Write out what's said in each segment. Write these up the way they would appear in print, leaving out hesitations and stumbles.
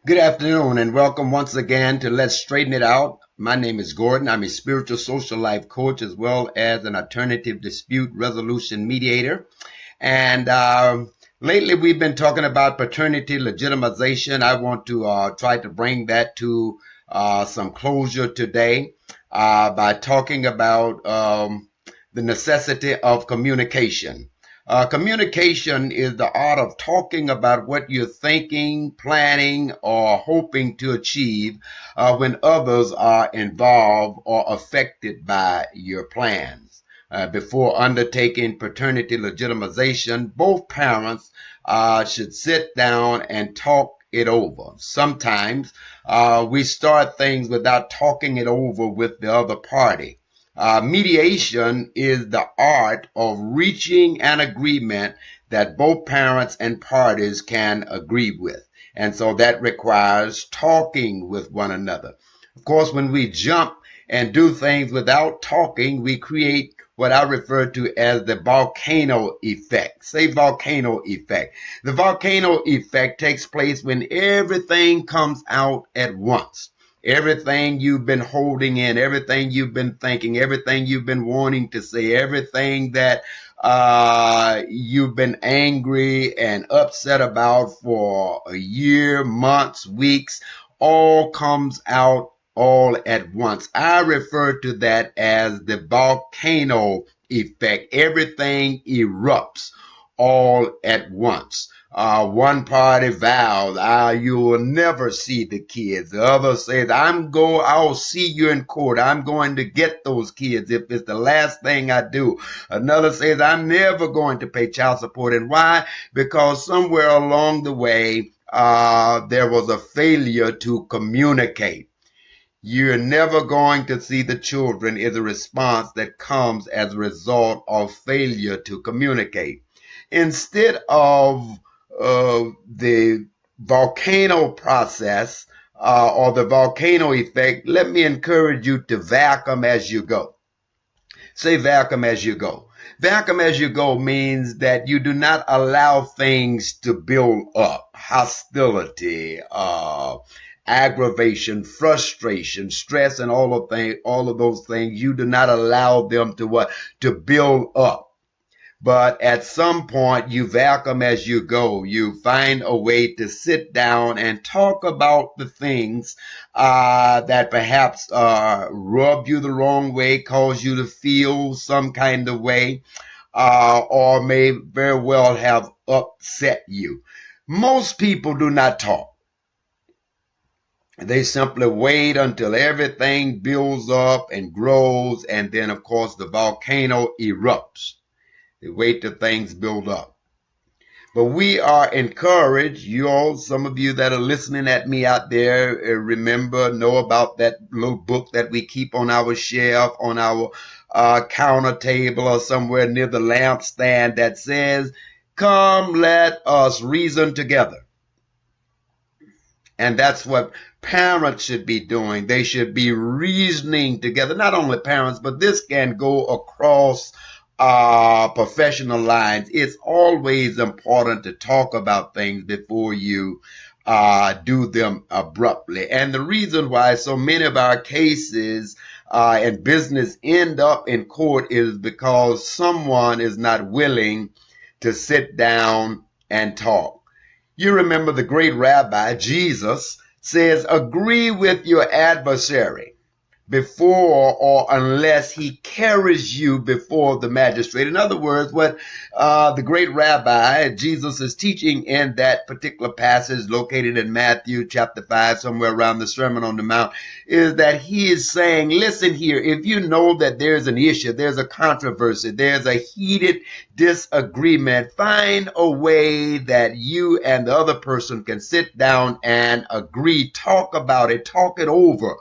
Good afternoon and welcome once again to Let's Straighten It Out. My name is Gordon. I'm a spiritual social life coach as well as an alternative dispute resolution mediator. And lately we've been talking about paternity legitimization. I want to try to bring that to some closure today by talking about the necessity of communication. Communication is the art of talking about what you're thinking, planning, or hoping to achieve when others are involved or affected by your plans. Before undertaking paternity legitimization, both parents should sit down and talk it over. Sometimes we start things without talking it over with the other party. Mediation is the art of reaching an agreement that both parents and parties can agree with. And so that requires talking with one another. Of course, when we jump and do things without talking, we create what I refer to as the volcano effect. Say volcano effect. The volcano effect takes place when everything comes out at once. Everything you've been holding in, everything you've been thinking, everything you've been wanting to say, everything that you've been angry and upset about for a year, months, weeks, all comes out all at once. I refer to that as the volcano effect. Everything erupts all at once. One party vows, you will never see the kids. The other says, I'll see you in court. I'm going to get those kids if it's the last thing I do. Another says, I'm never going to pay child support. And why? Because somewhere along the way, there was a failure to communicate. You're never going to see the children is a response that comes as a result of failure to communicate. Instead of the volcano process or the volcano effect, let me encourage you to vacuum as you go. Say vacuum as you go. Vacuum as you go means that you do not allow things to build up. Hostility, aggravation, frustration, stress, and all of those things. You do not allow them to build up. But at some point, you vacuum as you go. You find a way to sit down and talk about the things that perhaps rub you the wrong way, cause you to feel some kind of way, or may very well have upset you. Most people do not talk. They simply wait until everything builds up and grows, and then, of course, the volcano erupts. They wait till things build up. But we are encouraged, some of you that are listening at me out there, know about that little book that we keep on our shelf, on our counter table, or somewhere near the lampstand that says, "Come, let us reason together." And that's what parents should be doing. They should be reasoning together. Not only parents, but this can go across professional lines. It's always important to talk about things before you do them abruptly. And the reason why so many of our cases in business end up in court is because someone is not willing to sit down and talk. You remember the great rabbi, Jesus, says, agree with your adversary before or unless he carries you before the magistrate. In other words, what the great rabbi, Jesus, is teaching in that particular passage located in Matthew chapter 5, somewhere around the Sermon on the Mount, is that he is saying, listen here, if you know that there's an issue, there's a controversy, there's a heated disagreement, find a way that you and the other person can sit down and agree, talk about it, talk it over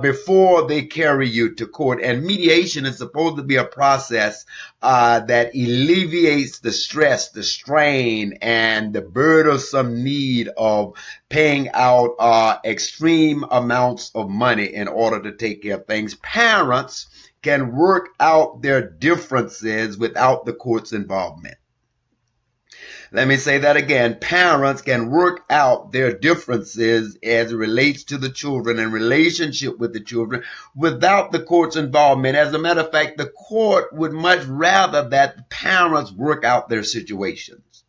before they carry you to court. And mediation is supposed to be a process that alleviates the stress, the strain, and the burdensome need of paying out extreme amounts of money in order to take care of things. Parents can work out their differences without the court's involvement. Let me say that again. Parents can work out their differences as it relates to the children and relationship with the children without the court's involvement. As a matter of fact, the court would much rather that parents work out their situations.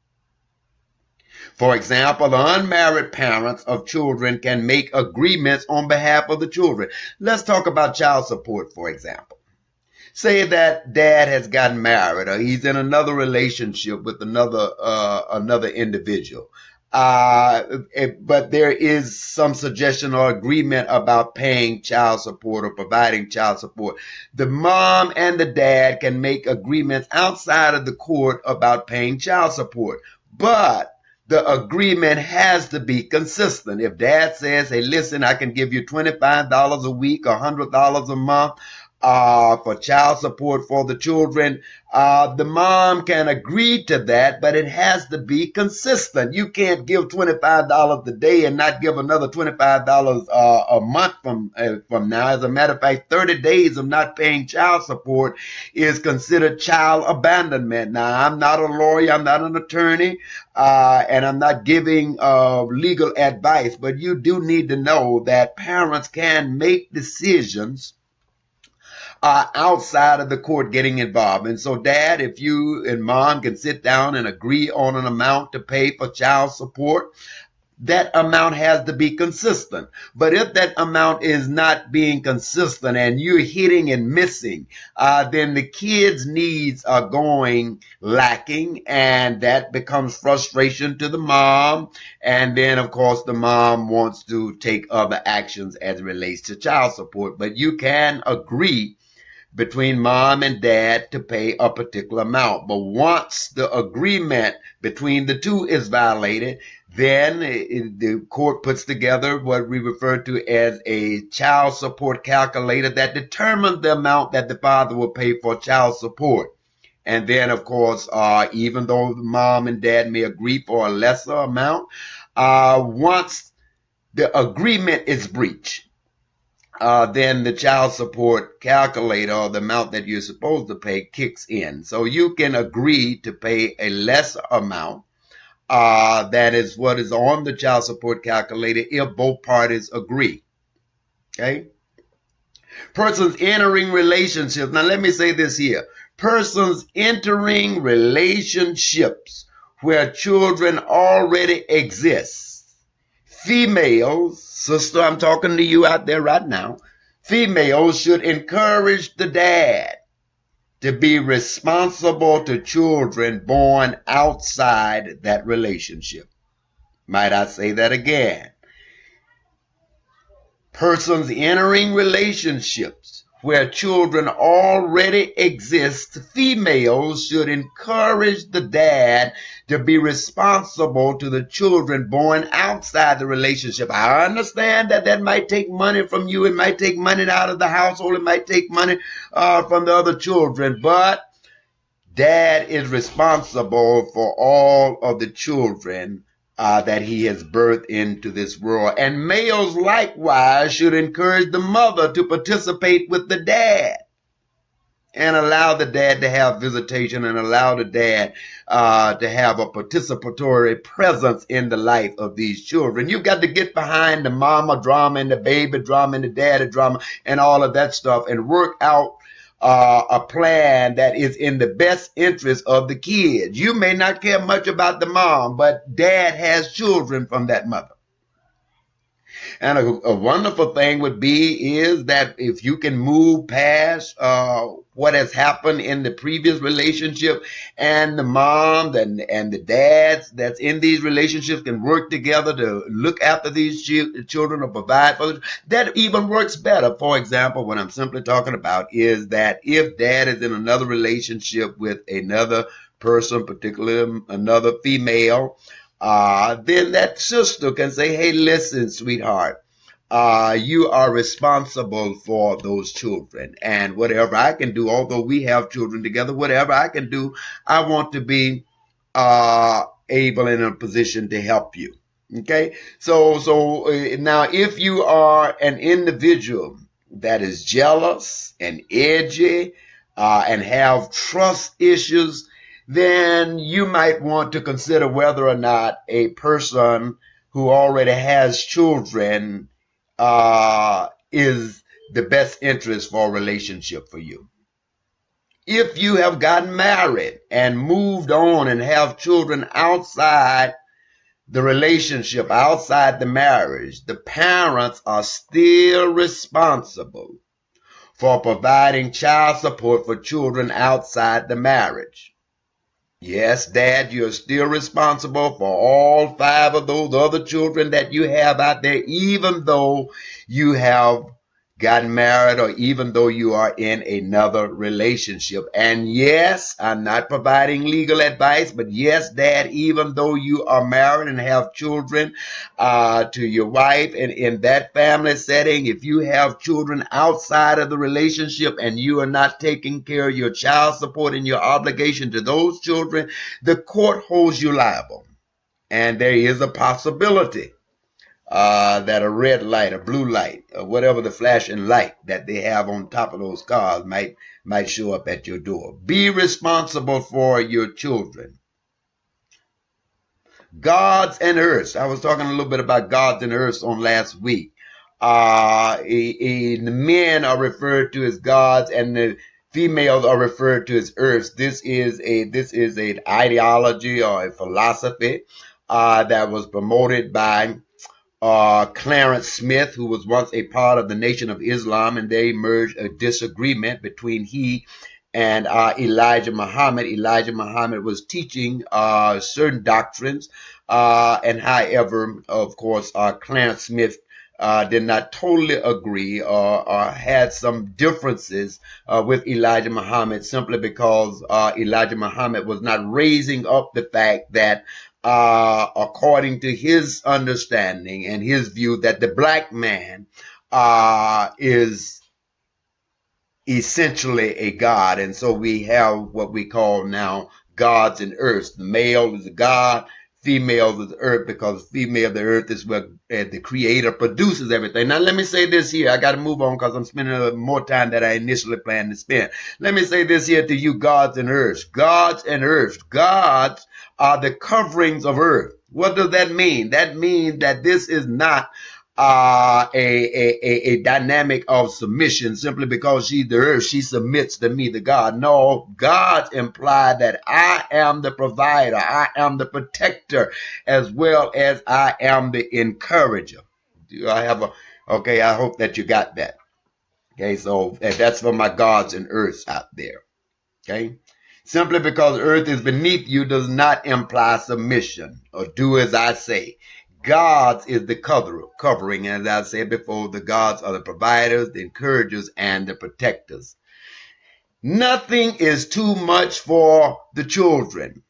For example, the unmarried parents of children can make agreements on behalf of the children. Let's talk about child support, for example. Say that dad has gotten married or he's in another relationship with another individual. But there is some suggestion or agreement about paying child support or providing child support. The mom and the dad can make agreements outside of the court about paying child support. But the agreement has to be consistent. If dad says, hey, listen, I can give you $25 a week or $100 a month, for child support for the children, the mom can agree to that, but it has to be consistent. You can't give $25 a day and not give another $25 a month from now. As a matter of fact, 30 days of not paying child support is considered child abandonment. Now, I'm not a lawyer, I'm not an attorney, and I'm not giving legal advice, but you do need to know that parents can make decisions outside of the court getting involved. And so, dad, if you and mom can sit down and agree on an amount to pay for child support, that amount has to be consistent. But if that amount is not being consistent and you're hitting and missing, then the kids' needs are going lacking, and that becomes frustration to the mom. And then, of course, the mom wants to take other actions as it relates to child support. But you can agree between mom and dad to pay a particular amount. But once the agreement between the two is violated, then the court puts together what we refer to as a child support calculator that determines the amount that the father will pay for child support. And then, of course, even though mom and dad may agree for a lesser amount, once the agreement is breached, then the child support calculator, or the amount that you're supposed to pay, kicks in. So you can agree to pay a lesser amount. That is what is on the child support calculator if both parties agree. Okay? Persons entering relationships. Now let me say this here. Persons entering relationships where children already exist. Females, sister, I'm talking to you out there right now. Females should encourage the dad to be responsible to children born outside that relationship. Might I say that again? Persons entering relationships where children already exist, females should encourage the dad to be responsible to the children born outside the relationship. I understand that that might take money from you. It might take money out of the household. It might take money from the other children. But dad is responsible for all of the children that he has birthed into this world. And males likewise should encourage the mother to participate with the dad and allow the dad to have visitation and allow the dad to have a participatory presence in the life of these children. You've got to get behind the mama drama and the baby drama and the daddy drama and all of that stuff and work out a plan that is in the best interest of the kids. You may not care much about the mom, but dad has children from that mother. And a wonderful thing would be is that if you can move past what has happened in the previous relationship, and the mom and the dads that's in these relationships can work together to look after these children or provide for them, that even works better. For example, what I'm simply talking about is that if dad is in another relationship with another person, particularly another female, then that sister can say, hey, listen, sweetheart, you are responsible for those children. And whatever I can do, although we have children together, whatever I can do, I want to be able and in a position to help you. Okay? So now if you are an individual that is jealous and edgy and have trust issues, then you might want to consider whether or not a person who already has children is the best interest for a relationship for you. If you have gotten married and moved on and have children outside the relationship, outside the marriage, the parents are still responsible for providing child support for children outside the marriage. Yes, Dad, you're still responsible for all 5 of those other children that you have out there, even though you have gotten married or even though you are in another relationship. And yes, I'm not providing legal advice, but yes, Dad, even though you are married and have children to your wife, and in that family setting, if you have children outside of the relationship and you are not taking care of your child support and your obligation to those children, the court holds you liable. And there is a possibility that a red light, a blue light, or whatever the flashing light that they have on top of those cars might show up at your door. Be responsible for your children. Gods and earths. I was talking a little bit about gods and earths on last week. The men are referred to as gods, and the females are referred to as earths. This is an ideology or a philosophy that was promoted by Clarence Smith, who was once a part of the Nation of Islam, and they emerged a disagreement between he and Elijah Muhammad. Elijah Muhammad was teaching certain doctrines, and however, of course, Clarence Smith did not totally agree or had some differences with Elijah Muhammad, simply because Elijah Muhammad was not raising up the fact that according to his understanding and his view, that the black man is essentially a god. And so we have what we call now gods and earths. The male is a god, female is the earth, because female, the earth is where the creator produces everything. Now, let me say this here. I got to move on because I'm spending more time than I initially planned to spend. Let me say this here to you, gods and earths. Gods and earths. Gods are the coverings of earth. What does that mean? That means that this is not a dynamic of submission simply because she's the earth, she submits to me, the God. No, gods imply that I am the provider, I am the protector, as well as I am the encourager. Do I have okay, I hope that you got that. Okay, so that's for my gods and earths out there. Okay. Simply because earth is beneath you does not imply submission or do as I say. Gods is the covering. As I said before, the gods are the providers, the encouragers, and the protectors. Nothing is too much for the children.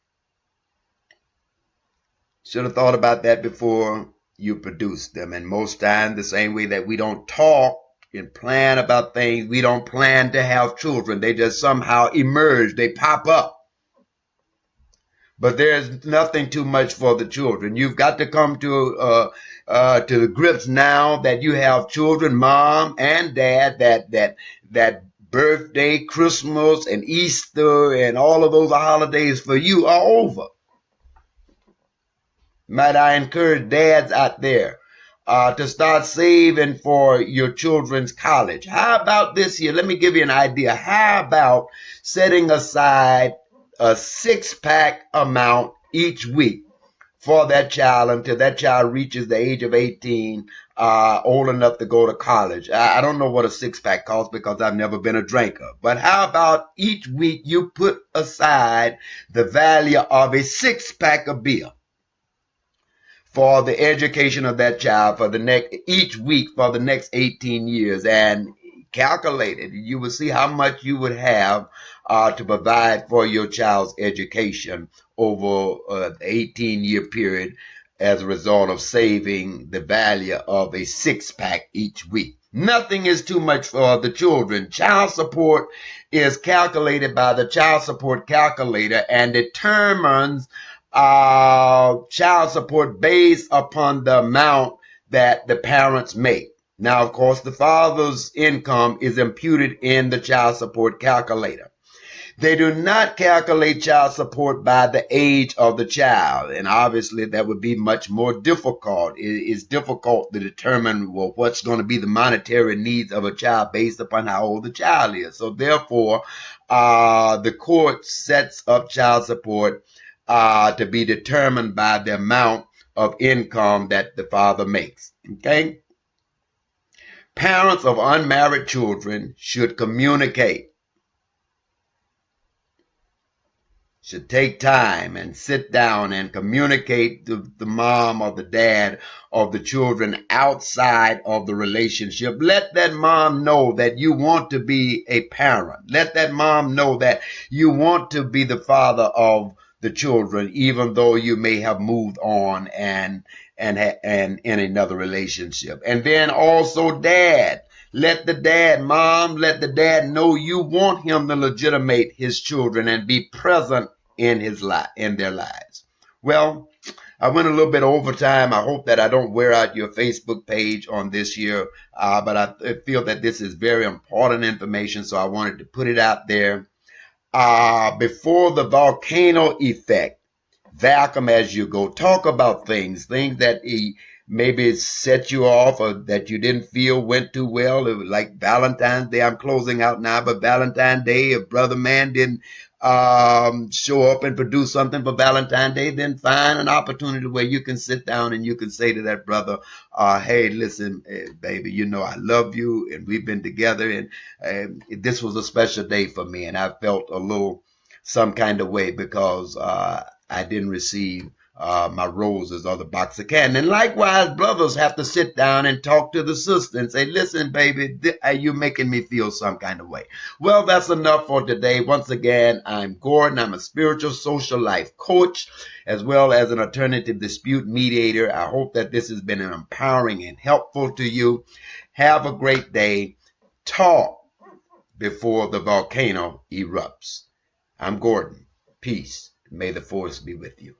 Should have thought about that before you produce them. And most times, the same way that we don't talk and plan about things, we don't plan to have children. They just somehow emerge. They pop up. But there's nothing too much for the children. You've got to come to the grips now that you have children, mom and dad, that birthday, Christmas, and Easter, and all of those holidays for you are over. Might I encourage dads out there to start saving for your children's college? How about this here? Let me give you an idea. How about setting aside a 6-pack amount each week for that child until that child reaches the age of 18, old enough to go to college? I don't know what a 6-pack costs because I've never been a drinker. But how about each week you put aside the value of a 6-pack of beer for the education of that child for each week for the next 18 years, and calculate it. You will see how much you would have to provide for your child's education over an 18-year period as a result of saving the value of a 6-pack each week. Nothing is too much for the children. Child support is calculated by the child support calculator and determines child support based upon the amount that the parents make. Now, of course, the father's income is imputed in the child support calculator. They do not calculate child support by the age of the child. And obviously that would be much more difficult. It is difficult to determine, well, what's going to be the monetary needs of a child based upon how old the child is. So therefore, the court sets up child support to be determined by the amount of income that the father makes. Okay? Parents of unmarried children should communicate, should take time and sit down and communicate to the mom or the dad of the children outside of the relationship. Let that mom know that you want to be a parent. Let that mom know that you want to be the father of the children, even though you may have moved on and in another relationship. And then also dad. Let the dad know you want him to legitimate his children and be present in their lives. Well, I went a little bit over time. I hope that I don't wear out your Facebook page on this year, but I feel that this is very important information, so I wanted to put it out there. Before the volcano effect, vacuum as you go. Talk about things that maybe set you off or that you didn't feel went too well. It was like Valentine's Day. I'm closing out now, but Valentine's Day, if brother man didn't show up and produce something for Valentine's Day, then find an opportunity where you can sit down and you can say to that brother, hey, listen, baby, you know I love you and we've been together and this was a special day for me and I felt a little some kind of way because I didn't receive my roses or the box of candy. And likewise, brothers have to sit down and talk to the sister and say, listen, baby, you're making me feel some kind of way. Well, that's enough for today. Once again, I'm Gordon. I'm a spiritual social life coach as well as an alternative dispute mediator. I hope that this has been empowering and helpful to you. Have a great day. Talk before the volcano erupts. I'm Gordon. Peace. May the force be with you.